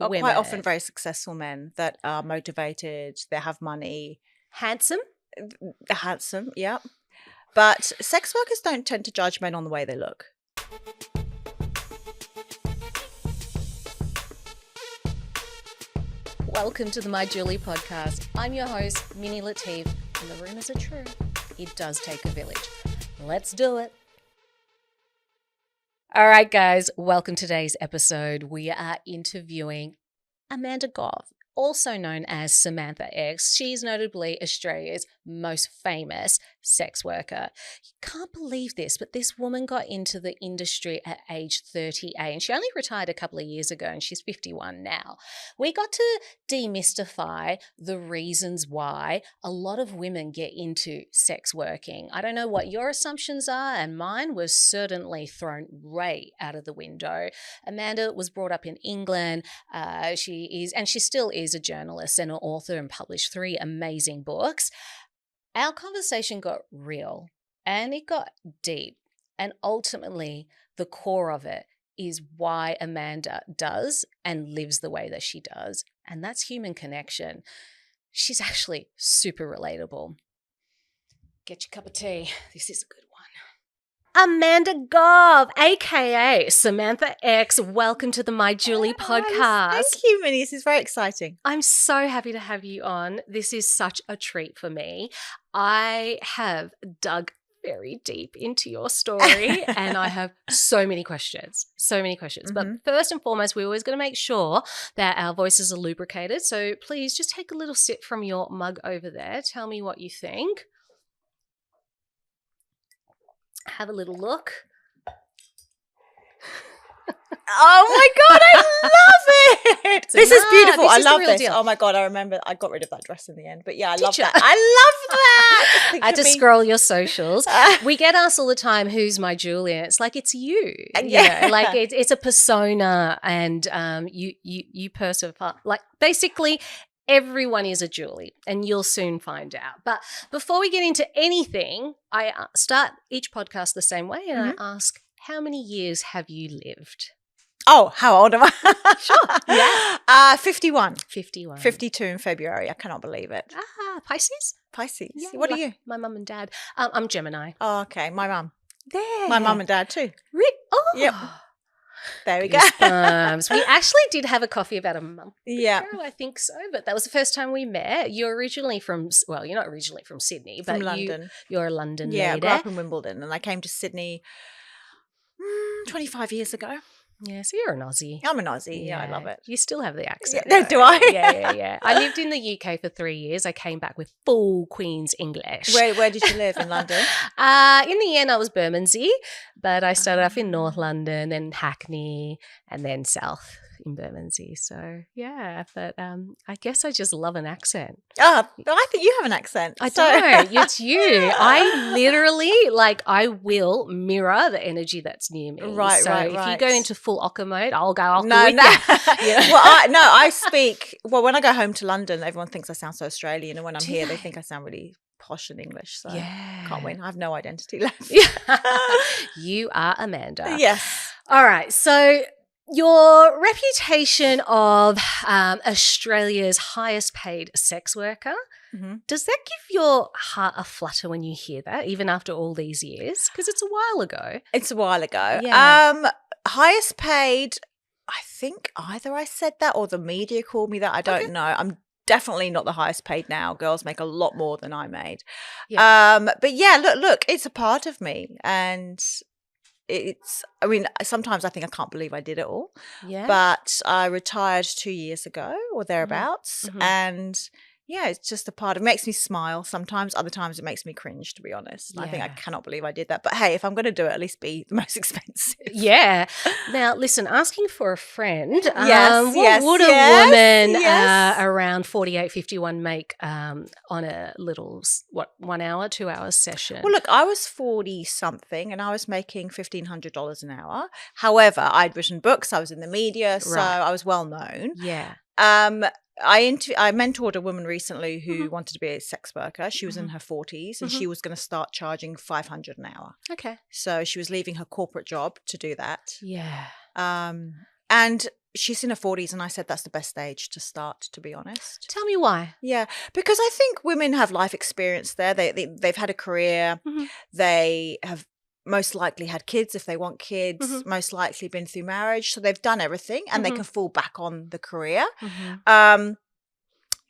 women. Quite often very successful men that are motivated, they have money. Handsome? Handsome, yeah. But sex workers don't tend to judge men on the way they look. Welcome to the My Julie podcast. I'm your host, Minnie Latif, and the rumours are true. It does take a village. Let's do it. All right, guys, welcome to today's episode. We are interviewing Amanda Goff, also known as Samantha X. She's notably Australia's most famous sex worker. You can't believe this, but this woman got into the industry at age 38, and she only retired a couple of years ago, and she's 51 now. We got to demystify the reasons why a lot of women get into sex working. I don't know what your assumptions are, and mine was certainly thrown right out of the window. Amanda was brought up in England. She still is a journalist and an author and published 3 amazing books. Our conversation got real and it got deep. And ultimately, the core of it is why Amanda does and lives the way that she does. And that's human connection. She's actually super relatable. Get your cup of tea. This is a good one. Amanda Goff, aka Samantha X. Welcome to the My Julie podcast. Thank you, Minnie. This is very exciting. I'm so happy to have you on. This is such a treat for me. I have dug very deep into your story and I have so many questions. But first and foremost, we're always going to make sure that our voices are lubricated. So please just take a little sip from your mug over there. Tell me what you think. Have a little look. Oh my God, I love it. This is beautiful. I love this. Deal. Oh my God, I remember I got rid of that dress in the end. But yeah, I love that. I love that. I had to scroll your socials. We get asked all the time, who's my Julie? And it's like, it's you. Yeah. You know, like it's a persona and you persevere. Like basically everyone is a Julie and you'll soon find out. But before we get into anything, I start each podcast the same way and I ask, how many years have you lived? Oh, how old am I? Sure. Yeah. 51. 51. 52 in February. I cannot believe it. Pisces? Pisces. Yeah, What are you? My mum and dad. I'm Gemini. Oh, okay. My mum. There. My mum and dad too. Oh. Yep. There we go. We actually did have a coffee about a month Yeah. ago, I think so, but that was the first time we met. You're originally from, well, you're not originally from Sydney, but From London. You're a London Yeah, I lady. grew up in Wimbledon and I came to Sydney 25 years ago. Yeah, so you're an Aussie. I'm an Aussie. Yeah, I love it. You still have the accent. Yeah, do I? Yeah. I lived in the UK for 3 years. I came back with full Queen's English. Where did you live in London? In the end, I was Bermondsey, but I started off in North London, then Hackney, and then South in Bermondsey. So, yeah, but I guess I just love an accent. Oh, I think you have an accent. I don't. It's you. I literally, I will mirror the energy that's near me. Right, so right. if you go into full Ocker mode, I'll go No. with you. Yeah. Well, I speak, when I go home to London, everyone thinks I sound so Australian. And when I'm here, they think I sound really posh in English. So can't win. I have no identity left. You are Amanda. Yes. All right. So your reputation of Australia's highest paid sex worker, does that give your heart a flutter when you hear that, even after all these years? Because it's a while ago. It's a while ago. Yeah. Highest paid, I think either I said that or the media called me that. I don't know. I'm definitely not the highest paid now. Girls make a lot more than I made. Yeah. But yeah, look, it's a part of me. And sometimes I think I can't believe I did it all. Yeah. But I retired 2 years ago or thereabouts. And yeah, it's just a part. It makes me smile sometimes. Other times it makes me cringe, to be honest. Yeah. I think I cannot believe I did that. But hey, if I'm going to do it, at least be the most expensive. Yeah. Now, listen, asking for a friend. What would a woman around 48, 51 make on a little, 1 hour, 2 hour session? Well, look, I was 40-something and I was making $1,500 an hour. However, I'd written books. I was in the media, so I was well known. Yeah. I mentored a woman recently who wanted to be a sex worker. She was in her 40s and she was going to start charging $500 an hour. Okay. So she was leaving her corporate job to do that. Yeah. And she's in her 40s, and I said that's the best age to start, to be honest. Tell me why. Yeah, because I think women have life experience there. They've had a career. Mm-hmm. They have most likely had kids if they want kids, Mm-hmm. most likely been through marriage. So they've done everything, and they Mm-hmm. can fall back on the career. Mm-hmm.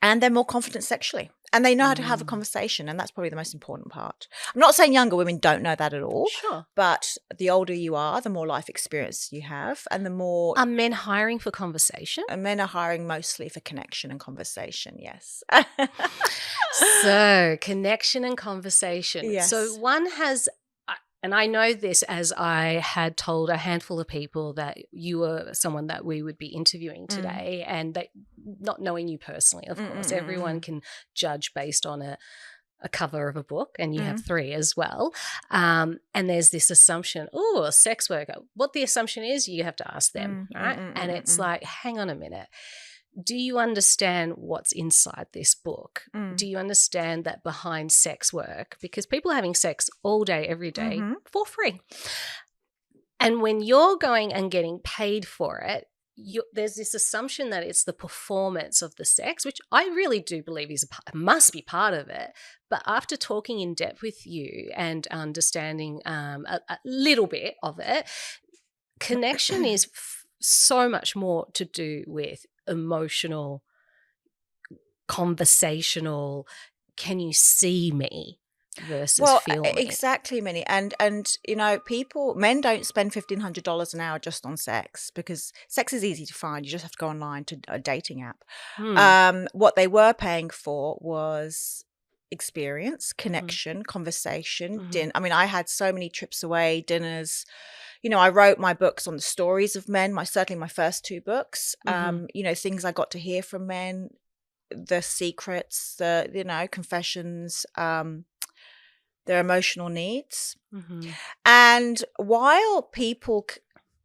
And they're more confident sexually. And they know how to have a conversation, and that's probably the most important part. I'm not saying younger women don't know that at all. Sure. But the older you are, the more life experience you have, and the more... Are men hiring for conversation? And men are hiring mostly for connection and conversation, yes. So, connection and conversation. Yes. So one has, and I know this as I had told a handful of people that you were someone that we would be interviewing today, and that, not knowing you personally, of course, everyone can judge based on a cover of a book, and you have 3 as well. And there's this assumption, a sex worker. What the assumption is, you have to ask them, right? And it's like, hang on a minute. Do you understand what's inside this book? Do you understand that behind sex work, because people are having sex all day, every day for free. And when you're going and getting paid for it, there's this assumption that it's the performance of the sex, which I really do believe must be part of it. But after talking in depth with you and understanding a little bit of it, connection is so much more to do with emotional, conversational, can you see me versus feel me. Exactly, Minnie. And men don't spend $1,500 an hour just on sex, because sex is easy to find. You just have to go online to a dating app. What they were paying for was experience, connection, conversation, dinner. I mean, I had so many trips away, dinners. I wrote my books on the stories of men, certainly my first 2 books, things I got to hear from men, the secrets, the, confessions, their emotional needs. And while people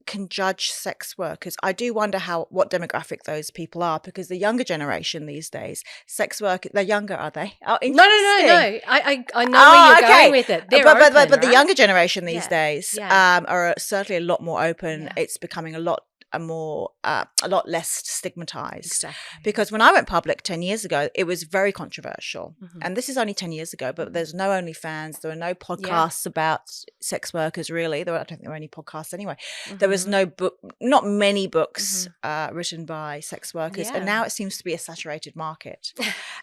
can judge sex workers, I do wonder what demographic those people are, because the younger generation these days, sex work, they're younger, are they? Oh, no. I know where you're going with it. But the younger generation these days are certainly a lot more open. It's becoming a lot less stigmatized. Exactly. Because when I went public 10 years ago, it was very controversial. And this is only 10 years ago, but there's no OnlyFans. There were no podcasts about sex workers, really. I don't think there were any podcasts anyway. There was not many books written by sex workers. And now it seems to be a saturated market.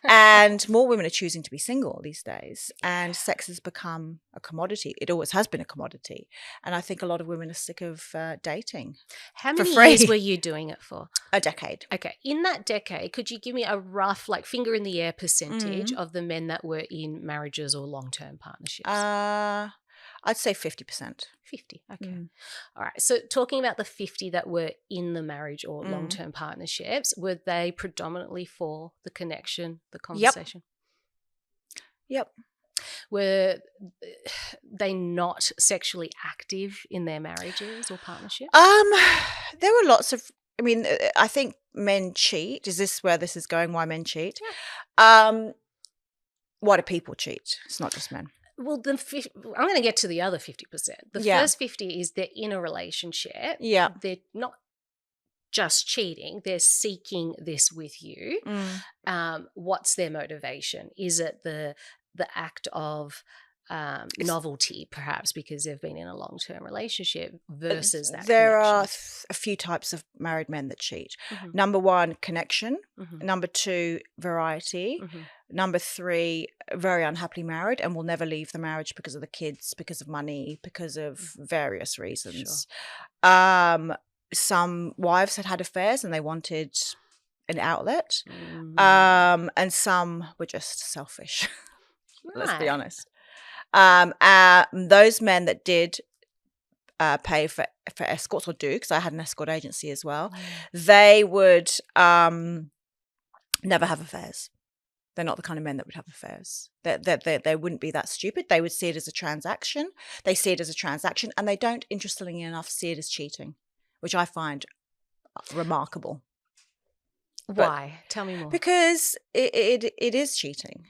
And more women are choosing to be single these days. And sex has become a commodity. It always has been a commodity. And I think a lot of women are sick of dating. How many years were you doing it for? A decade. Okay. In that decade, could you give me a rough, finger in the air percentage of the men that were in marriages or long-term partnerships? I'd say 50%. 50. Okay. All right. So talking about the 50 that were in the marriage or long-term partnerships, were they predominantly for the connection, the conversation? Yep. Were they not sexually active in their marriages or partnerships? There were lots of, I think men cheat. Is this where this is going, why men cheat? Yeah. Why do people cheat? It's not just men. Well, I'm going to get to the other 50%. The first 50 is they're in a relationship. Yeah. They're not just cheating. They're seeking this with you. What's their motivation? Is it the act of novelty, perhaps because they've been in a long-term relationship, versus that there connection? Are a few types of married men that cheat. Number 1, connection. Number 2, variety. Number 3, very unhappily married and will never leave the marriage because of the kids, because of money, because of various reasons. Sure. Some wives had affairs and they wanted an outlet. And some were just selfish. Let's be honest. Those men that did pay for escorts, or do, because I had an escort agency as well, they would never have affairs. They're not the kind of men that would have affairs. They wouldn't be that stupid. They would see it as a transaction. They see it as a transaction, and they don't, interestingly enough, see it as cheating, which I find remarkable. Why? Tell me more. Because it is cheating.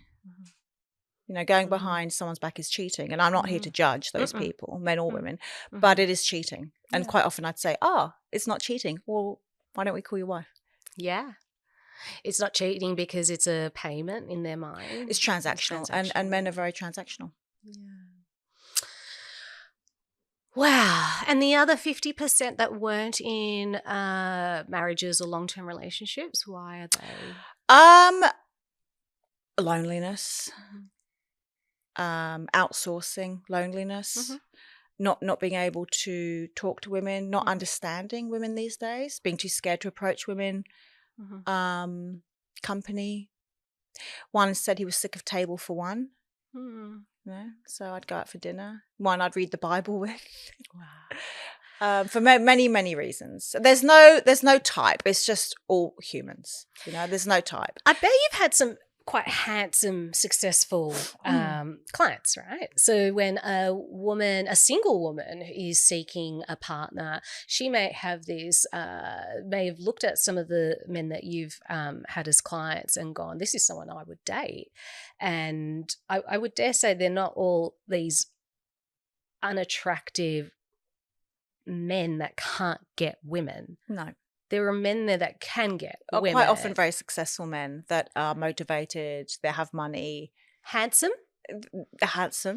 Going behind someone's back is cheating. And I'm not here to judge those people, men or women, but it is cheating. And quite often I'd say, it's not cheating. Well, Why don't we call your wife? Yeah. It's not cheating because it's a payment in their mind. It's transactional, and men are very transactional. Yeah. Wow. And the other 50% that weren't in marriages or long-term relationships, why are they? Loneliness, outsourcing, loneliness, not being able to talk to women, not understanding women these days, being too scared to approach women, company. One said he was sick of table for one. So I'd go out for dinner. One I'd read the Bible with. Wow. For many, many reasons. There's no type. It's just all humans. There's no type. I bet you've had some quite handsome, successful clients, right? So when a single woman is seeking a partner, she may have may have looked at some of the men that you've had as clients and gone, this is someone I would date. And I would dare say they're not all these unattractive men that can't get women. No. There are men there that can get women. Quite often very successful men that are motivated, they have money. Handsome,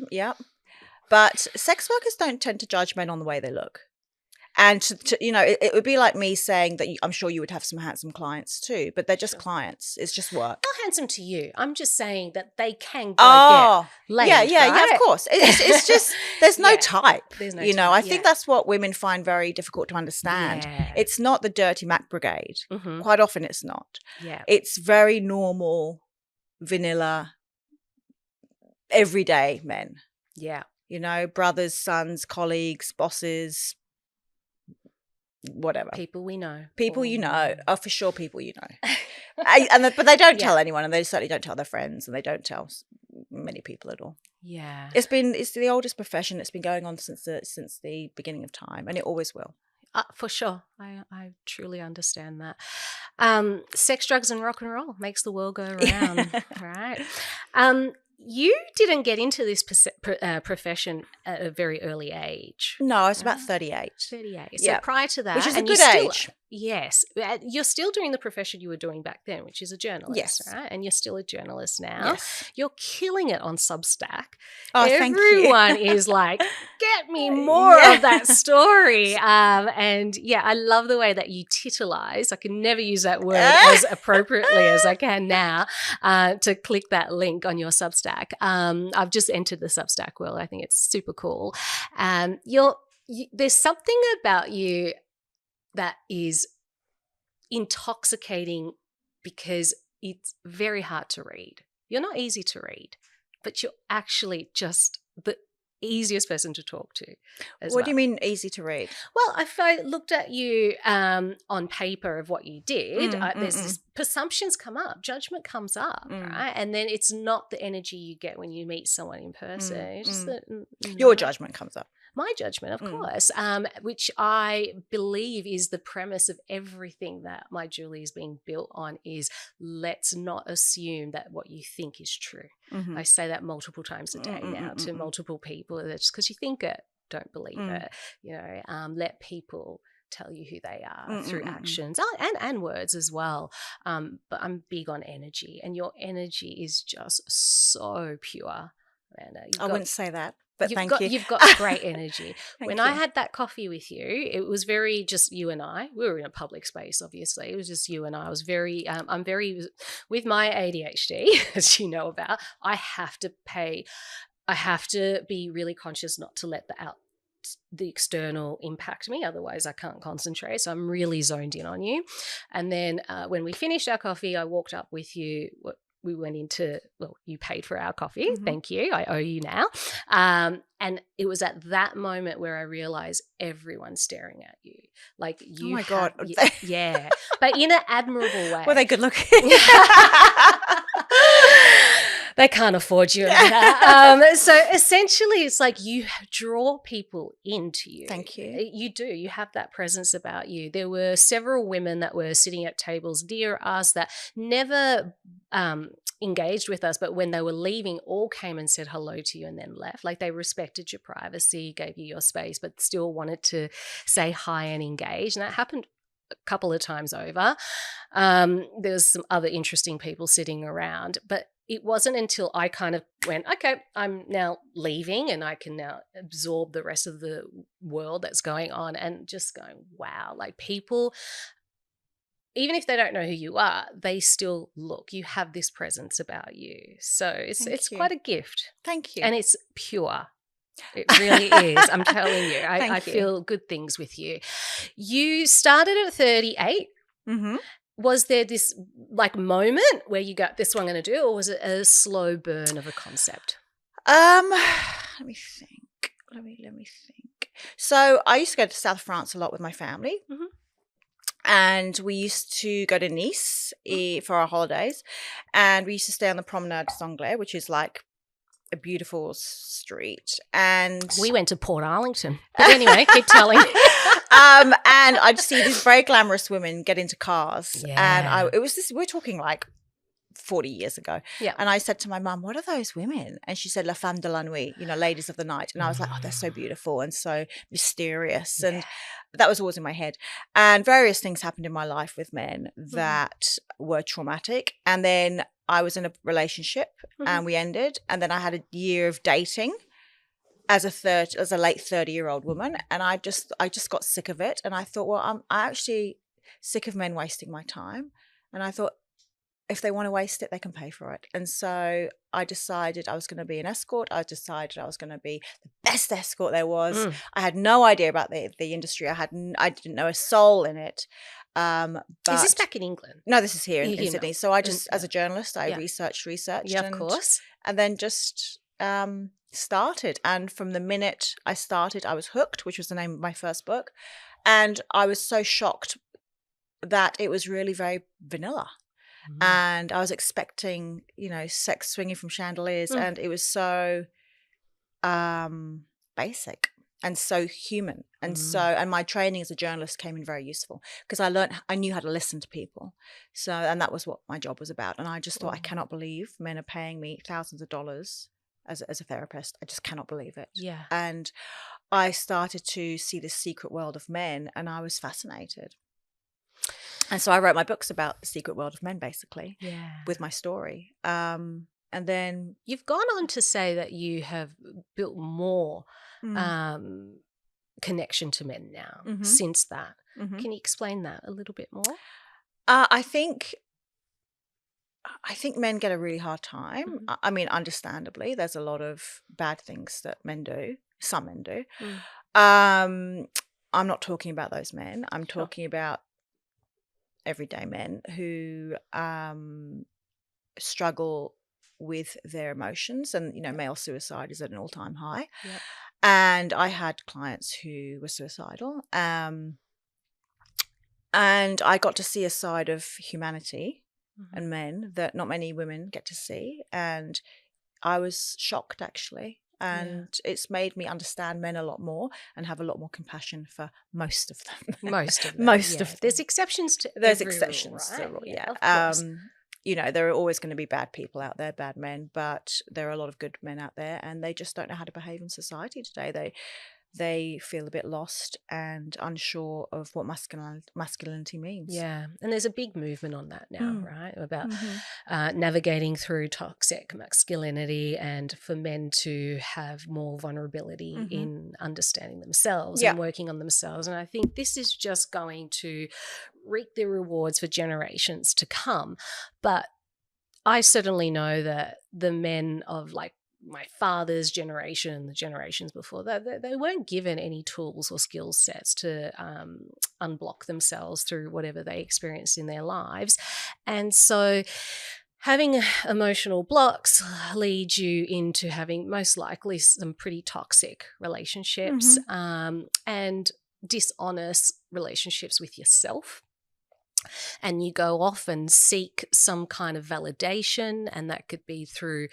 yeah. But sex workers don't tend to judge men on the way they look. And, it would be like me saying that I'm sure you would have some handsome clients too, but they're just clients. It's just work. Not handsome to you. I'm just saying that they can get laid. Yeah, of course. It's just, there's no type. There's no type. I think that's what women find very difficult to understand. Yeah. It's not the dirty Mac brigade. Quite often it's not. Yeah. It's very normal, vanilla, everyday men. Yeah. Brothers, sons, colleagues, bosses, whatever. People we know. People you know. Oh, for sure, people you know. But they don't tell anyone, and they certainly don't tell their friends, and they don't tell many people at all. Yeah. It's the oldest profession. It's been going on since the beginning of time, and it always will. For sure. I truly understand that. Sex, drugs, and rock and roll makes the world go around, right? You didn't get into this profession at a very early age. No, I was about 38. 38. So prior to that. Which is a good age. Yes. You're still doing the profession you were doing back then, which is a journalist, yes. right? And you're still a journalist now. Yes. You're killing it on Substack. Oh, thank you. Everyone is like, get me more of that story. And I love the way that you titillise. I can never use that word as appropriately as I can now to click that link on your Substack. I've just entered the Substack world. I think it's super cool. There's something about you that is intoxicating because it's very hard to read. You're not easy to read, but you're actually just the easiest person to talk to. What do you mean easy to read? Well, if I looked at you on paper of what you did, there's this presumptions come up, judgment comes up, right? And then it's not the energy you get when you meet someone in person. It's just your judgment comes up. My judgment, of course, which I believe is the premise of everything that my Julie is being built on is let's not assume that what you think is true. I say that multiple times a day now to multiple people. That's just because you think it, don't believe it. Let people tell you who they are through actions and words as well. But I'm big on energy, and your energy is just so pure. I wouldn't say that. But you've got great energy. When I had that coffee with you, it was very just you and I. We were in a public space, obviously. It was just you and I. I was very, I'm very, with my ADHD, as you know about, I have to be really conscious not to let the external impact me. Otherwise, I can't concentrate. So I'm really zoned in on you. And then when we finished our coffee, I walked up with you. We went into, you paid for our coffee. Thank you. I owe you now. And it was at that moment where I realized everyone's staring at you. Like you. Oh my God. Yeah. But in an admirable way. Were they good looking? They can't afford you. So essentially it's like you draw people into you. Thank you. You do. You have that presence about you. There were several women that were sitting at tables near us that never engaged with us, but when they were leaving, all came and said hello to you and then left. Like they respected your privacy, gave you your space, but still wanted to say hi and engage. And that happened a couple of times over. There's some other interesting people sitting around, but it wasn't until I kind of went, okay, I'm now leaving and I can now absorb the rest of the world that's going on, and just going, wow, like people, even if they don't know who you are, they still look. You have this presence about you. So it's quite a gift. Thank you. And it's pure. It really is. I'm telling you. I feel good things with you. You started at 38. Mm-hmm. Was there this like moment where you got, this one I'm going to do, or was it a slow burn of a concept? Let me think. Let me think. So I used to go to South France a lot with my family. Mm-hmm. And we used to go to Nice for our holidays. And we used to stay on the Promenade des Anglais, which is like a beautiful street. And we went to Port Arlington. But anyway, keep telling. And I'd see these very glamorous women get into cars. Yeah. And we're talking like 40 years ago. Yeah. And I said to my mum, what are those women? And she said, La Femme de la Nuit, ladies of the night. And I was like, oh, they're so beautiful and so mysterious. Yeah. And that was always in my head. And various things happened in my life with men that were traumatic. And then I was in a relationship and we ended. And then I had a year of dating as a late 30-year-old woman. And I just got sick of it. And I thought, well, I'm actually sick of men wasting my time. And I thought, if they want to waste it, they can pay for it. And so I decided I was going to be an escort. I decided I was going to be the best escort there was. I had no idea about the industry. I didn't know a soul in it. But is this back in England? No, this is here in Sydney. So I just, as a journalist, I researched. Yeah, of course. And then just started. And from the minute I started, I was hooked, which was the name of my first book. And I was so shocked that it was really very vanilla. And I was expecting, sex swinging from chandeliers, and it was so basic and so human. And and my training as a journalist came in very useful because I knew how to listen to people. So, and that was what my job was about. And I just thought, I cannot believe men are paying me thousands of dollars as a therapist. I just cannot believe it. Yeah. And I started to see this secret world of men, and I was fascinated. And so I wrote my books about the secret world of men, basically, with my story. And then you've gone on to say that you have built more connection to men now since that. Can you explain that a little bit more? I think men get a really hard time. I mean, understandably, there's a lot of bad things that men do. Some men do. I'm not talking about those men. I'm talking about everyday men who struggle with their emotions, and male suicide is at an all-time high. Yep. And I had clients who were suicidal, and I got to see a side of humanity and men that not many women get to see, and I was shocked actually. And it's made me understand men a lot more and have a lot more compassion for most of them. Most of them. There's exceptions to every exceptions rule, right? to the rule, yeah. Of course. There are always going to be bad people out there, bad men, but there are a lot of good men out there, and they just don't know how to behave in society today. They feel a bit lost and unsure of what masculinity means. Yeah, and there's a big movement on that now, right, about navigating through toxic masculinity and for men to have more vulnerability in understanding themselves and working on themselves. And I think this is just going to reap the rewards for generations to come. But I certainly know that the men of like my father's generation and the generations before that, they weren't given any tools or skill sets to unblock themselves through whatever they experienced in their lives. And so having emotional blocks leads you into having most likely some pretty toxic relationships and dishonest relationships with yourself. And you go off and seek some kind of validation, and that could be through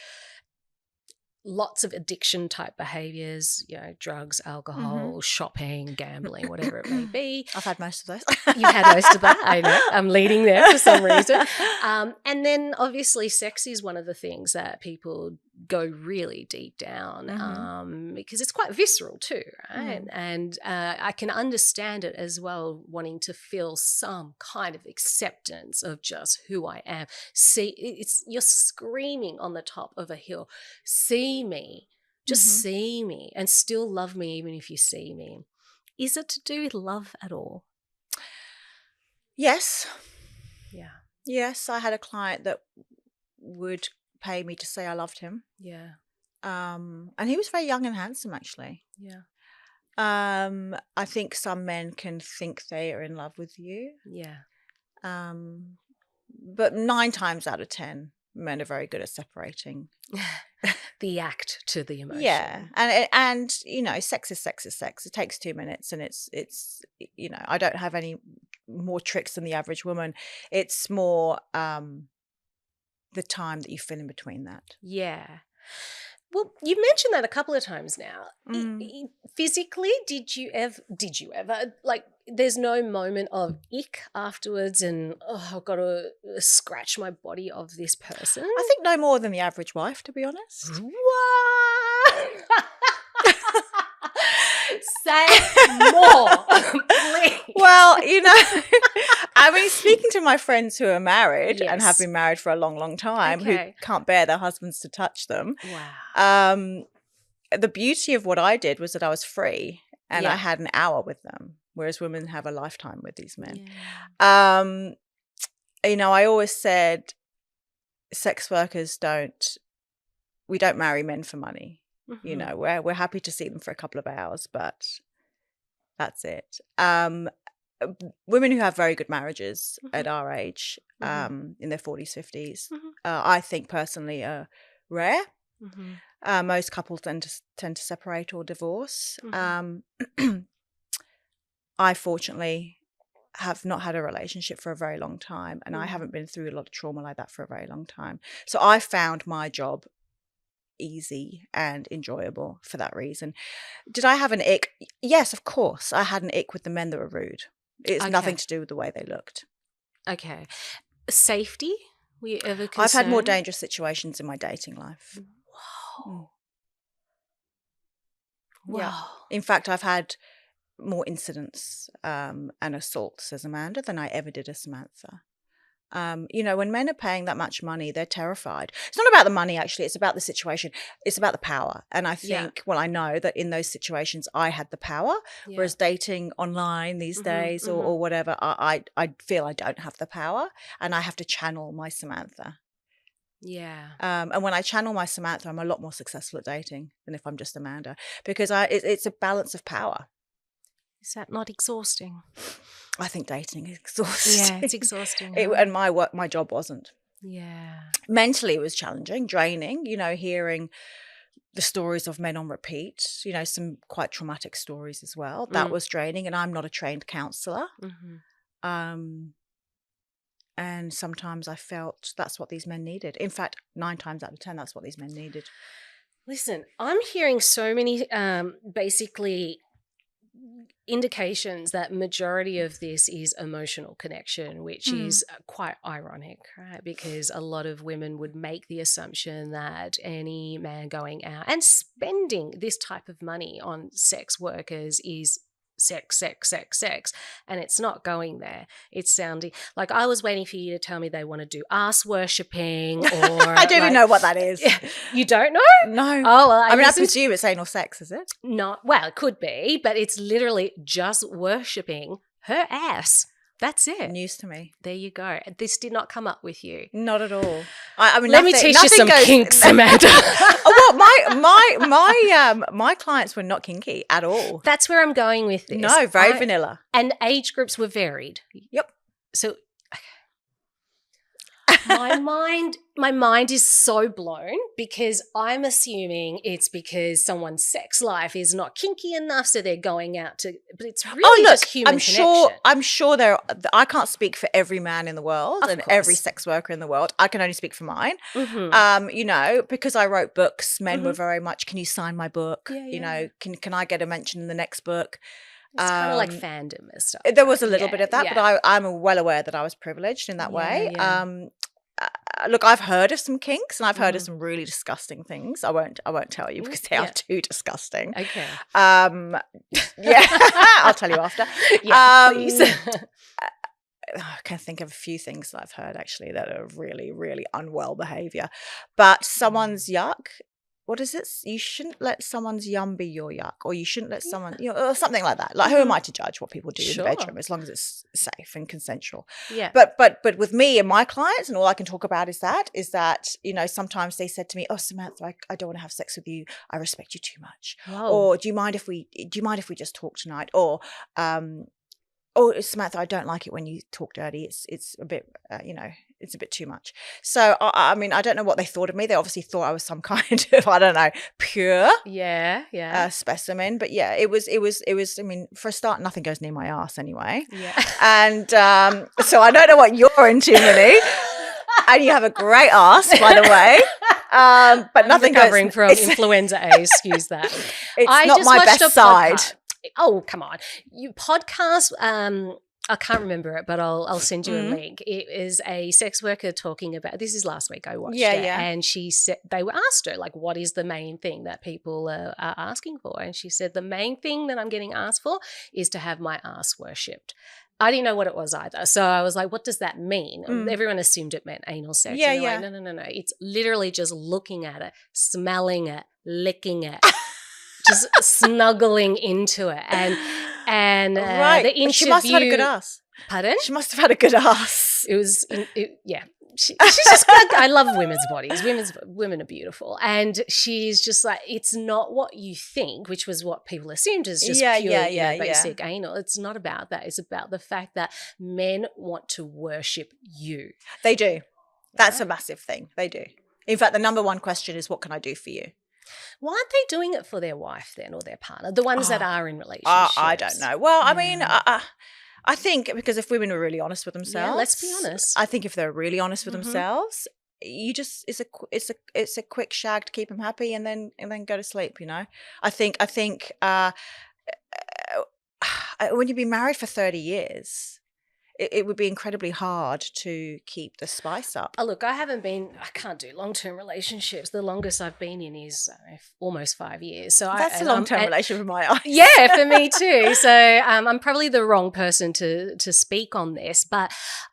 lots of addiction type behaviors, drugs, alcohol, shopping, gambling, whatever it may be. I've had most of those. You've had most of that, I know. I'm leading there for some reason. And then obviously sex is one of the things that people go really deep down Mm-hmm. because it's quite visceral too, right? Mm. And I can understand it as well, wanting to feel some kind of acceptance of just who I am. See, you're screaming on the top of a hill, see me, just Mm-hmm. see me, and still love me even if you see me. Is it to do with love at all? Yes. Yeah. Yes, I had a client that would pay me to say I loved him. Yeah. And he was very young and handsome, actually. Yeah. I think some men can think they are in love with you. Yeah. But 9 times out of 10, men are very good at separating. The act to the emotion. Yeah, and you know, sex is sex is sex. It takes 2 minutes, and it's you know, I don't have any more tricks than the average woman. It's more the time that you fill in between that. Yeah. Well, you've mentioned that a couple of times now. Physically, did you ever, like, there's no moment of ick afterwards and, oh, I've got to scratch my body of this person? I think no more than the average wife, to be honest. What? Say more, please. Well, you know, I mean, speaking to my friends who are married and have Yes. been married for a long, long time, Okay. who can't bear their husbands to touch them. Wow. The beauty of what I did was that I was free and Yeah. I had an hour with them, whereas women have a lifetime with these men. Yeah. You know, I always said sex workers we don't marry men for money. You know, we're happy to see them for a couple of hours, but that's it. Women who have very good marriages at our age, in their 40s, 50s, I think personally are rare. Most couples tend to separate or divorce. I fortunately have not had a relationship for a very long time, and I haven't been through a lot of trauma like that for a very long time. So I found my job easy and enjoyable for that reason. Did I have an ick? Yes, of course. I had an ick with the men that were rude. It's nothing to do with the way they looked. Okay. Safety? Were you ever concerned? I've had more dangerous situations in my dating life. Wow. Yeah. In fact, I've had more incidents and assaults as Amanda than I ever did as Samantha. You know, when men are paying that much money, they're terrified. It's not about the money, actually. It's about the situation. It's about the power. And I think, well, I know that in those situations, I had the power. Whereas dating online these days or whatever, I feel I don't have the power and I have to channel my Samantha. Yeah. And when I channel my Samantha, I'm a lot more successful at dating than if I'm just Amanda, because it's a balance of power. Is that not exhausting? I think dating is exhausting. Yeah, it's exhausting. And my job wasn't. Yeah. Mentally, it was challenging, draining, you know, hearing the stories of men on repeat, you know, some quite traumatic stories as well. That was draining, and I'm not a trained counsellor. And sometimes I felt that's what these men needed. In fact, 9 times out of 10, that's what these men needed. Listen, I'm hearing so many basically indications that majority of this is emotional connection, which is quite ironic, right? Because a lot of women would make the assumption that any man going out and spending this type of money on sex workers is sex, and it's not going there. It's sounding like I was waiting for you to tell me they want to do ass worshipping, or I don't even know what that is. You don't know? No. Oh, well, I mean, I presume it's anal sex, is it? Not well, it could be, but it's literally just worshipping her ass. That's it. News to me. There you go. This did not come up with you. Not at all. I mean, let me teach you some kinks, Samantha. Well, my clients were not kinky at all. That's where I'm going with this. No, very vanilla. And age groups were varied. Yep. So my mind is so blown because I'm assuming it's because someone's sex life is not kinky enough, so they're going out to. But it's really just human connection. I'm sure I can't speak for every man in the world and every sex worker in the world. I can only speak for mine. You know, because I wrote books, men were very much, can you sign my book? You know, can I get a mention in the next book? It's kind of like fandom and stuff. There was a little bit of that, but I'm well aware that I was privileged in that way. look, I've heard of some kinks and I've heard of some really disgusting things. I won't tell you because they are too disgusting. Okay. Yeah, I'll tell you after. Yeah, please. I can think of a few things that I've heard actually that are really, really unwell behavior. But someone's yuck, what is it? You shouldn't let someone's yum be your yuck, or you shouldn't let someone, or something like that. Like, who am I to judge what people do in the bedroom, as long as it's safe and consensual? Yeah. But with me and my clients, and all I can talk about is that, sometimes they said to me, "Oh, Samantha, I don't want to have sex with you. I respect you too much." Whoa. Or do you mind if we just talk tonight? Or Samantha, I don't like it when you talk dirty. It's a bit, it's a bit too much. So, I mean, I don't know what they thought of me. They obviously thought I was some kind of, I don't know, pure specimen. But yeah, it was, I mean, for a start, nothing goes near my ass anyway. Yeah. And so I don't know what you're into, Millie. And you have a great ass, by the way. But nothing recovering from influenza A, excuse that. It's not my best side. Oh, come on. You podcast, I can't remember it, but I'll send you a link. It is a sex worker talking about, this is last week I watched it. And she said, they were asked her, like, what is the main thing that people are asking for? And she said, the main thing that I'm getting asked for is to have my ass worshipped. I didn't know what it was either. So I was like, what does that mean? Everyone assumed it meant anal sex. Yeah, and like, no. It's literally just looking at it, smelling it, licking it. Just snuggling into it, and right. The interview. She must have had a good ass. Pardon? She must have had a good ass. It was, yeah. She's just good. I love women's bodies. Women are beautiful, and she's just like, it's not what you think, which was what people assumed is just pure, basic anal. It's not about that. It's about the fact that men want to worship you. They do. That's a massive thing. They do. In fact, the number one question is, what can I do for you? Why aren't they doing it for their wife then, or their partner, the ones that are in relationships? I don't know. Well, I mean, I think because if women were really honest with themselves, let's be honest. I think if they're really honest with themselves, you just it's a quick shag to keep them happy, and then go to sleep. You know, I think when you've been married for 30 years. It would be incredibly hard to keep the spice up. Oh, look, I can't do long-term relationships. The longest I've been in is almost 5 years. So that's a long-term relationship for my eyes. Yeah, for me too. So I'm probably the wrong person to speak on this, but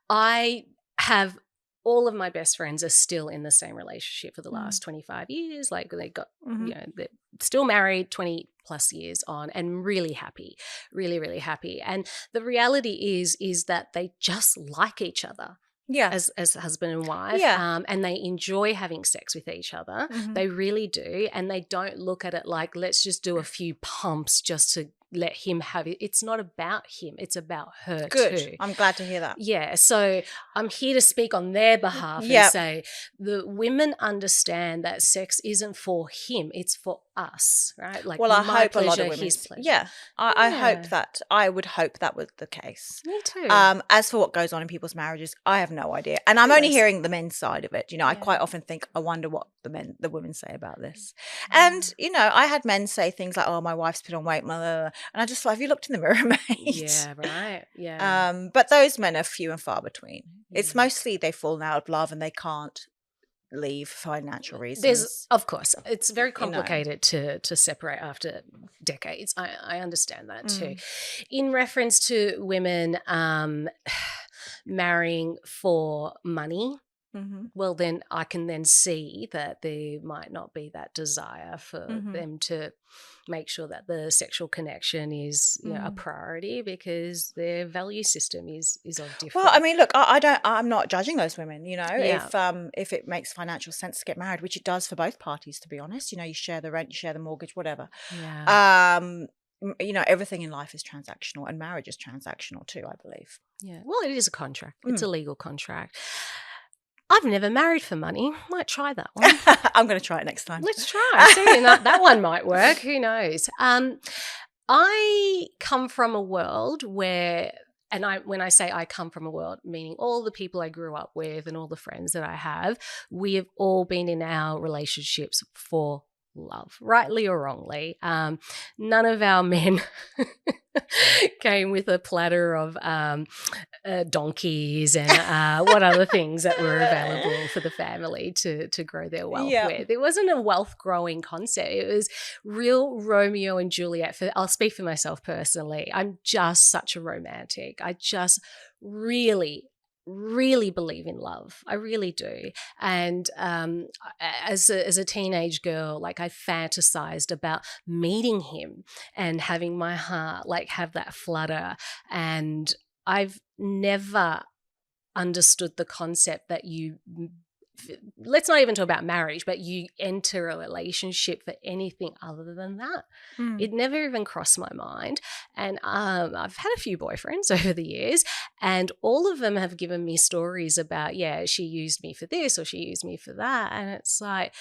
I have all of my best friends are still in the same relationship for the last 25 years. Like they got, they're still married 20 plus years on and really happy, really, really happy. And the reality is that they just like each other. Yeah, as husband and wife, and they enjoy having sex with each other. They really do, and they don't look at it like, let's just do a few pumps just to let him have it. It's not about him. It's about her too. I'm glad to hear that. Yeah. So I'm here to speak on their behalf and say the women understand that sex isn't for him. It's for us, right? Like, well, I hope pleasure, a lot of women. I hope that. I would hope that was the case. Me too. As for what goes on in people's marriages, I have no idea, and I'm only hearing the men's side of it. You know, I quite often think, I wonder what the women say about this. And you know, I had men say things like, "Oh, my wife's put on weight," blah, blah, blah. And I just thought, have you looked in the mirror, mate? Yeah, right. Yeah. But those men are few and far between. It's mostly they've fallen out of love and they can't leave for financial reasons. Of course, it's very complicated to separate after decades. I understand that too. In reference to women marrying for money, well, then I can then see that there might not be that desire for them to make sure that the sexual connection is a priority, because their value system is of different. Well, I mean, look, I'm not judging those women. You know, if it makes financial sense to get married, which it does for both parties, to be honest. You know, you share the rent, you share the mortgage, whatever. Yeah. You know, everything in life is transactional, and marriage is transactional too, I believe. Yeah. Well, it is a contract. It's a legal contract. I've never married for money. Might try that one. I'm going to try it next time. Let's try. See, that one might work. Who knows? I come from a world where, and when I say I come from a world, meaning all the people I grew up with and all the friends that I have, we have all been in our relationships for love, rightly or wrongly. None of our men came with a platter of donkeys and what other things that were available for the family to grow their wealth with. It wasn't a wealth growing concept. It was real Romeo and Juliet. I'll speak for myself personally. I'm just such a romantic. I just really believe in love. I really do. And as a teenage girl, like I fantasized about meeting him and having my heart like have that flutter. And I've never understood the concept that let's not even talk about marriage, but you enter a relationship for anything other than that. It never even crossed my mind. And I've had a few boyfriends over the years, and all of them have given me stories about, she used me for this or she used me for that. And it's like,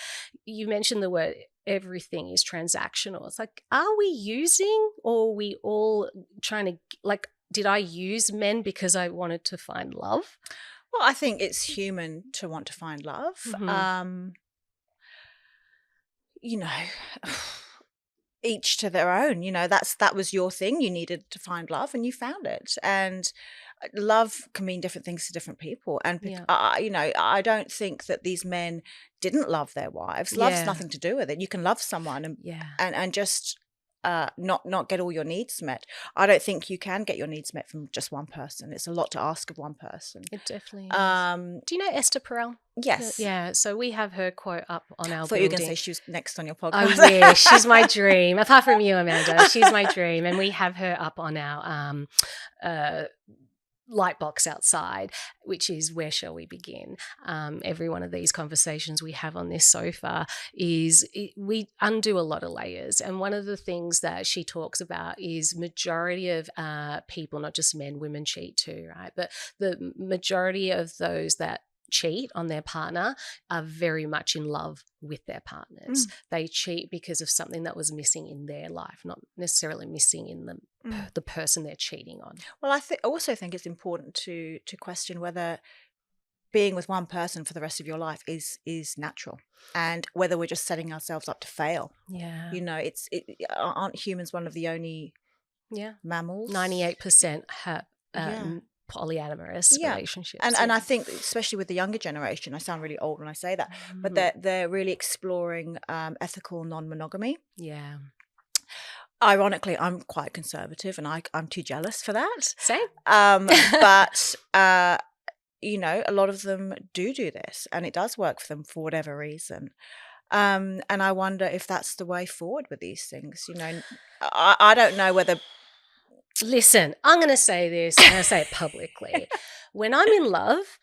you mentioned the word everything is transactional. It's like, are we using, or are we all trying to, like, did I use men because I wanted to find love? Well, I think it's human to want to find love. Each to their own. That was your thing. You needed to find love, and you found it. And love can mean different things to different people. And I don't think that these men didn't love their wives. Love's nothing to do with it. You can love someone and just not get all your needs met. I don't think you can get your needs met from just one person. It's a lot to ask of one person. It definitely is. Do you know Esther Perel? Yes. Yeah, so we have her quote up on our I thought you were going to say she was next on your podcast. Oh, yeah, she's my dream. Apart from you, Amanda, she's my dream. And we have her up on our light box outside, which is where shall we begin. Every one of these conversations we have on this sofa we undo a lot of layers, and one of the things that she talks about is majority of people, not just men, women cheat too, right? But the majority of those that cheat on their partner are very much in love with their partners. They cheat because of something that was missing in their life, not necessarily missing in the person they're cheating on. Well, I also think it's important to question whether being with one person for the rest of your life is natural, and whether we're just setting ourselves up to fail. Yeah. Aren't humans one of the only mammals? 98% have polyamorous relationships. And I think especially with the younger generation, I sound really old when I say that, but they're really exploring ethical non-monogamy. Yeah. Ironically, I'm quite conservative, and I'm too jealous for that. Same. But a lot of them do this, and it does work for them for whatever reason. And I wonder if that's the way forward with these things. I don't know whether. Listen, I'm going to say this, and I say it publicly. When I'm in love,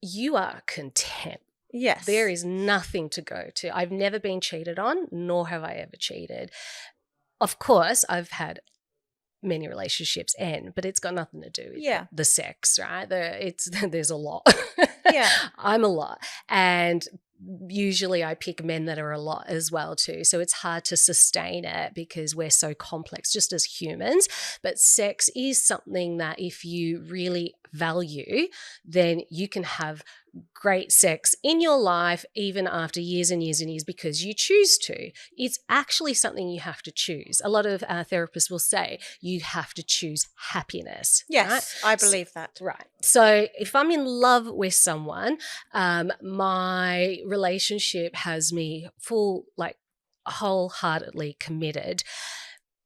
you are content. Yes. There is nothing to go to. I've never been cheated on, nor have I ever cheated. Of course, I've had many relationships end, but it's got nothing to do with the sex, right? There's a lot. Yeah. I'm a lot. And usually I pick men that are a lot as well too. So it's hard to sustain it because we're so complex just as humans. But sex is something that if you really value, then you can have great sex in your life even after years and years and years because you choose to. It's actually something you have to choose. A lot of therapists will say you have to choose happiness. Yes, right? I believe that. Right. So if I'm in love with someone, my relationship has me wholeheartedly committed.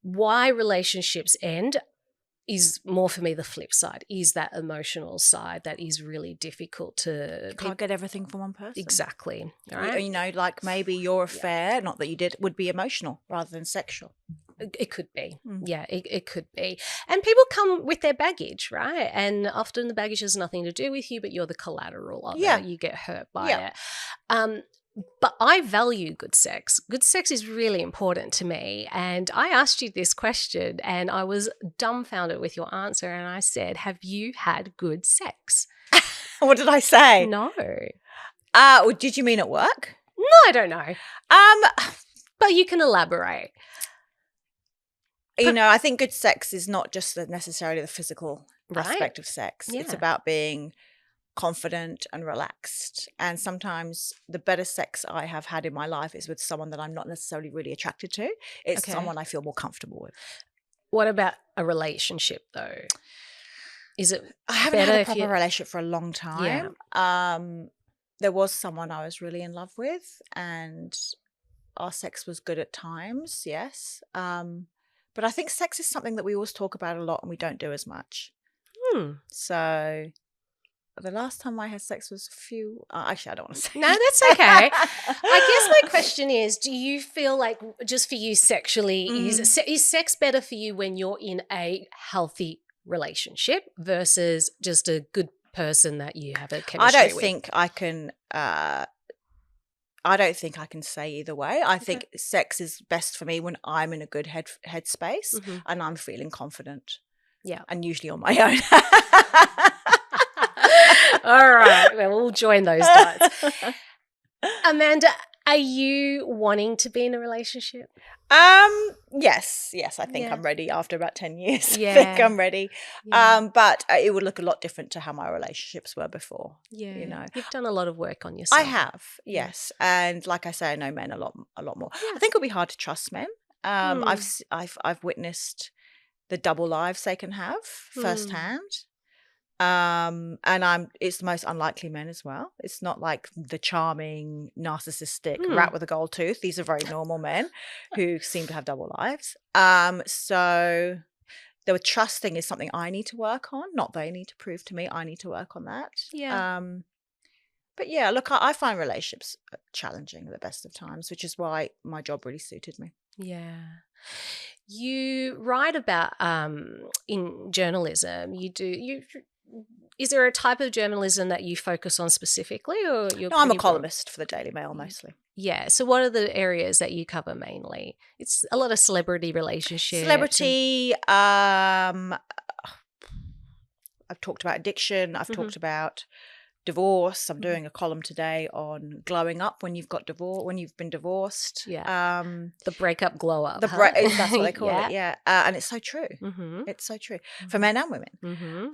Why relationships end is more for me the flip side, is that emotional side that is really difficult to... Can't get everything from one person. Exactly. Right? Like maybe your affair, not that you did, would be emotional rather than sexual. It could be. Yeah, it could be. And people come with their baggage, right? And often the baggage has nothing to do with you, but you're the collateral of it. You get hurt by it. But I value good sex. Good sex is really important to me. And I asked you this question and I was dumbfounded with your answer. And I said, have you had good sex? What did I say? No. Did you mean at work? No, I don't know. But you can elaborate. I think good sex is not just necessarily the physical aspect of sex. Yeah. It's about being confident and relaxed. And sometimes the better sex I have had in my life is with someone that I'm not necessarily really attracted to. It's someone I feel more comfortable with. What about a relationship though? Is it I haven't had a proper relationship for a long time. There was someone I was really in love with, and our sex was good at times, yes. But I think sex is something that we always talk about a lot and we don't do as much. So the last time I had sex was actually, I don't want to say. No, that's okay. I guess my question is, do you feel like just for you sexually, is sex better for you when you're in a healthy relationship versus just a good person that you have a chemistry with? I don't think I can say either way. I think sex is best for me when I'm in a good headspace and I'm feeling confident. Yeah. And usually on my own. All right. Well, we'll join those dots. Amanda, are you wanting to be in a relationship? Yes. I think I'm ready after about 10 years. Yeah. I think I'm ready. Yeah. But it would look a lot different to how my relationships were before. Yeah. You know, you've done a lot of work on yourself. I have. Yes. And like I say, I know men a lot more. Yeah. I think it'll be hard to trust men. I've witnessed the double lives they can have firsthand. And it's the most unlikely men as well. It's not like the charming, narcissistic rat with a gold tooth. These are very normal men who seem to have double lives. So the trusting is something I need to work on, not they need to prove to me. I need to work on that. Yeah. But yeah, look, I find relationships challenging at the best of times, which is why my job really suited me. Yeah. You write about in journalism, is there a type of journalism that you focus on specifically, or you're? No, I'm a columnist for the Daily Mail mostly. Yeah. So what are the areas that you cover mainly? It's a lot of celebrity relationships. Celebrity. I've talked about addiction. I've talked about divorce. I'm doing a column today on glowing up when you've been divorced. Yeah. The breakup glow up. That's what they call it. Yeah. And it's so true. It's so true for men and women.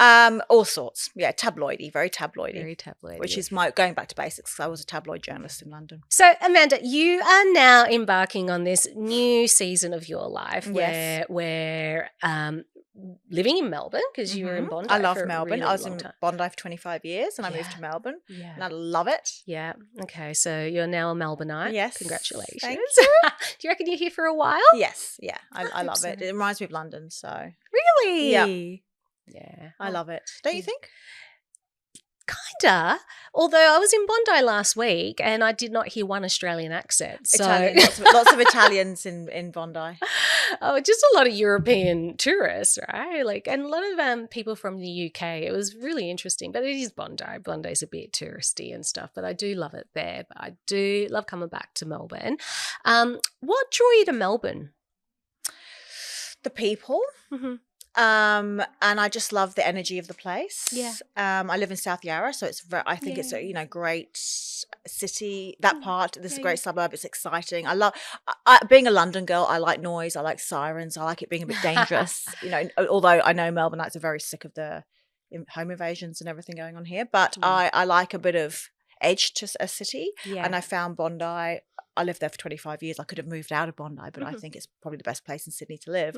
All sorts. Yeah. Tabloidy, very tabloidy. Very tabloidy. Which is going back to basics. I was a tabloid journalist in London. So Amanda, you are now embarking on this new season of your life where living in Melbourne, because you were in Bondi. I love for Melbourne. Really I was in Bondi for 25 years and I moved to Melbourne and I love it. Yeah. Okay. So you're now a Melbourneite. Yes. Congratulations. Thank you. Do you reckon you're here for a while? Yes. Yeah. I love it. It reminds me of London. So really? Yeah. I love it. Don't you think? Kinda. Although I was in Bondi last week and I did not hear one Australian accent. So lots of Italians in Bondi. Oh, just a lot of European tourists, right? And a lot of people from the UK. It was really interesting, but it is Bondi. Bondi's a bit touristy and stuff, but I do love it there. But I do love coming back to Melbourne. What drew you to Melbourne? The people. And I just love the energy of the place. Yeah. I live in South Yarra, so I think it's a great city. That part, this is a great suburb. It's exciting. I love being a London girl. I like noise. I like sirens. I like it being a bit dangerous. Although I know Melbourneites are very sick of the home invasions and everything going on here, but I like a bit of edge to a city. Yeah. And I found Bondi. I lived there for 25 years. I could have moved out of Bondi, but I think it's probably the best place in Sydney to live.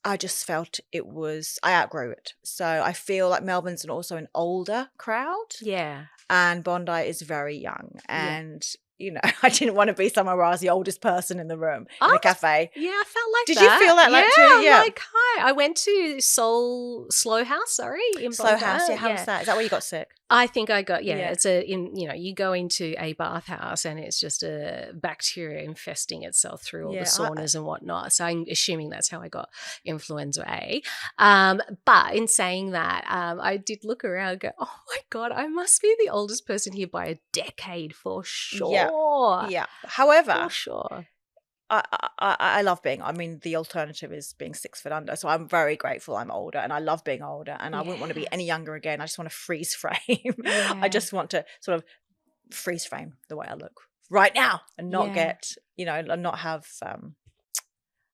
I just felt I outgrew it. So I feel like Melbourne's also an older crowd. Yeah. And Bondi is very young. And, I didn't want to be somewhere where I was the oldest person in the room, in a cafe. Yeah, I felt like Did that. Did you feel that too? Yeah. Like, hi. I went to Slow House, in Slow Bondi. House, yeah. How was that? Is that where you got sick? I think I got, it's you go into a bathhouse and it's just a bacteria infesting itself through all the saunas and whatnot. So I'm assuming that's how I got influenza A. But in saying that, I did look around and go, oh my God, I must be the oldest person here by a decade for sure. Yeah. However, for sure. I love the alternative is being 6 foot under. So I'm very grateful I'm older and I love being older and I wouldn't want to be any younger again. I just want to freeze frame. I just want to sort of freeze frame the way I look right now and not get, and not have,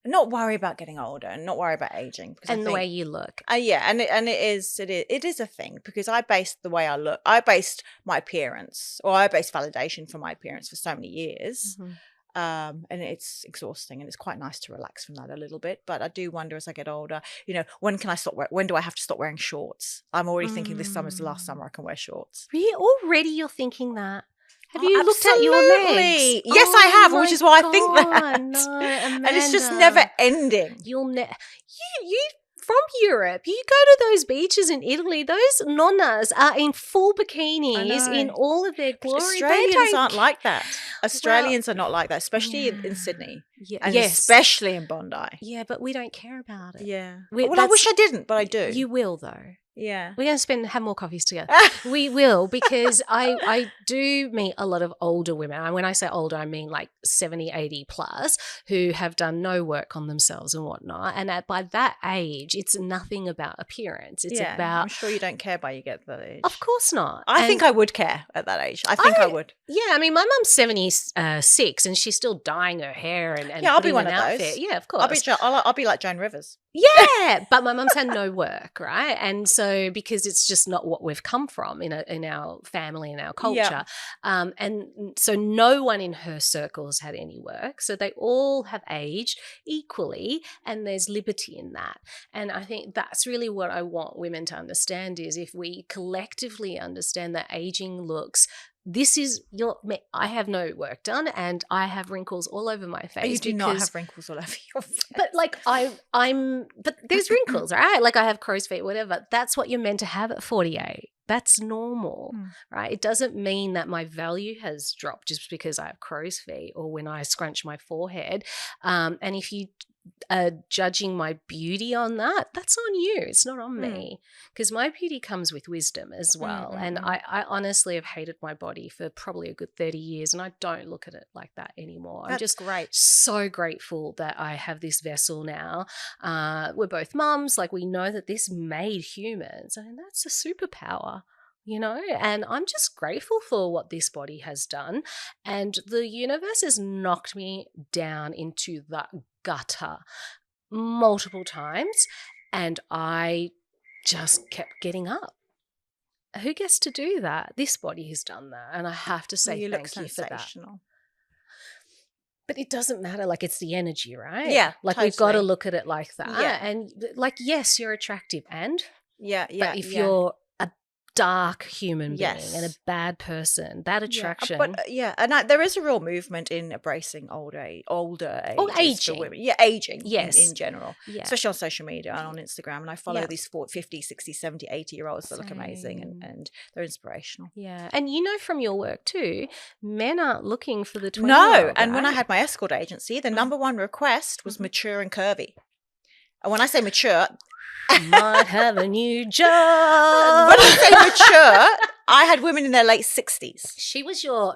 not worry about getting older and not worry about aging. Because the way you look. Yeah, and it is a thing, because I based the way I look, I based my appearance, or I based validation for my appearance for so many years. And it's exhausting, and it's quite nice to relax from that a little bit. But I do wonder, as I get older, when do I have to stop wearing shorts? I'm already thinking this summer's the last summer I can wear shorts. Really? Already you're thinking that? Have you looked at your legs? Yes, I have, which is why I think that. No, Amanda. And it's just never ending. You from Europe, you go to those beaches in Italy, those nonnas are in full bikinis in all of their glory. Australians aren't like that. Australians are not like that, especially in Sydney. Yeah. And especially in Bondi. Yeah, but we don't care about it. Yeah. I wish I didn't, but I do. You will, though. Yeah. We're going to have more coffees together. We will, because I do meet a lot of older women. And when I say older, I mean like 70, 80 plus, who have done no work on themselves and whatnot. And by that age, it's nothing about appearance. It's about... I'm sure you don't care by you get that age. Of course not. I think I would care at that age. I think I would. Yeah, I mean, my mum's 76 and she's still dyeing her hair and I'll be one of outfit. Those. Yeah, of course. I'll be like Joan Rivers. Yeah, but my mum's had no work, right? And so because it's just not what we've come from in our family and our culture. And so no one in her circle has had any work. So they all have aged equally, and there's liberty in that. And I think that's really what I want women to understand, is if we collectively understand that aging looks... I have no work done, and I have wrinkles all over my face. You do not have wrinkles all over your face. But like but there's wrinkles, right? Like I have crow's feet, whatever. That's what you're meant to have at 48. That's normal, right? It doesn't mean that my value has dropped just because I have crow's feet or when I scrunch my forehead. And if you judging my beauty on that, that's on you. It's not on me, because my beauty comes with wisdom as well. And I honestly have hated my body for probably a good 30 years, and I don't look at it like that anymore. I'm just so grateful that I have this vessel now. We're both mums. Like, we know that this made humans. I mean, that's a superpower. And I'm just grateful for what this body has done. And the universe has knocked me down into the gutter multiple times, and I just kept getting up. Who gets to do that? This body has done that, and I have to say thank you for that. But it doesn't matter. Like, it's the energy, right? Yeah, like totally. We've got to look at it like that. Yeah. And like, yes, you're attractive, and but if you're dark human being and a bad person, that attraction. And there is a real movement in embracing older age aging for women. Aging in general, especially on social media and on Instagram. And I follow these 50, 60, 70, 80-year-olds that look amazing, and they're inspirational. Yeah, and from your work too, men aren't looking for the 20-year-old. No, and when I had my escort agency, the number one request was mature and curvy. And when I say mature, might have a new job. When I say mature, I had women in their late 60s. She was your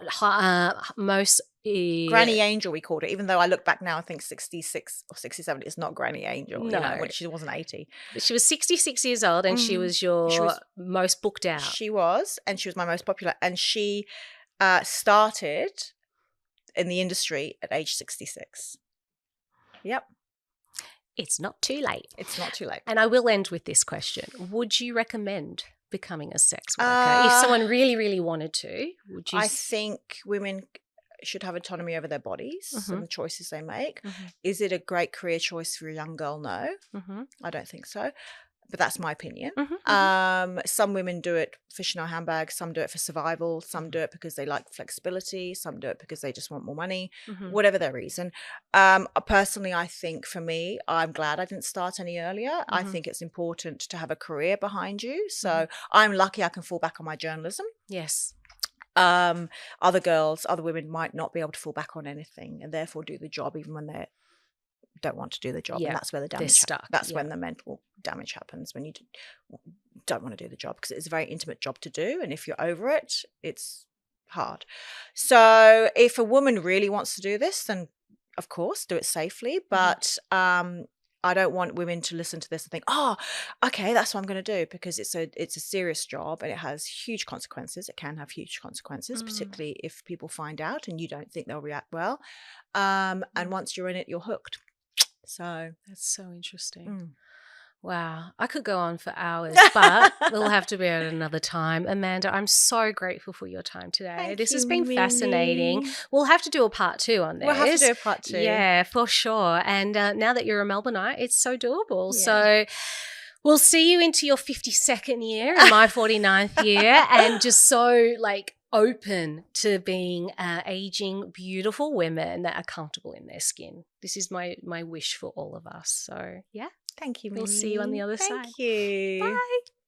most... Granny Angel, we called it, even though I look back now and think 66 or 67 is not Granny Angel. No. When she wasn't 80. She was 66 years old, and she was most booked out. She was, and she was my most popular. And she started in the industry at age 66. Yep. It's not too late. It's not too late. And I will end with this question. Would you recommend becoming a sex worker? If someone really, really wanted to, would you? I think women should have autonomy over their bodies and the choices they make. Is it a great career choice for a young girl? No. I don't think so. But that's my opinion. Some women do it for Chanel handbags. Some do it for survival. Some do it because they like flexibility. Some do it because they just want more money, whatever their reason. Personally, I think for me, I'm glad I didn't start any earlier. I think it's important to have a career behind you. So I'm lucky I can fall back on my journalism. Yes. Other women might not be able to fall back on anything, and therefore do the job even when they don't want to do the job. And that's where the damage that's when the mental damage happens, when you don't want to do the job, because it's a very intimate job to do, and if you're over it, it's hard. So if a woman really wants to do this, then of course do it safely, but I don't want women to listen to this and think, oh, okay, that's what I'm going to do, because it's a serious job and it has huge consequences. It can have huge consequences, particularly if people find out and you don't think they'll react well. And once you're in it, you're hooked. So that's so interesting. mm. Wow. I could go on for hours, but we'll have to be at another time. Amanda, I'm so grateful for your time today. This has been fascinating. We'll have to do a part 2 on this. We'll have to do a part 2. Yeah, for sure. And now that you're a Melbourneite, it's so doable. Yeah. So we'll see you into your 52nd year and my 49th year, and just so like open to being aging, beautiful women that are comfortable in their skin. This is my wish for all of us. So yeah. Thank you, Mimi. We'll see you on the other side. Thank you. Bye.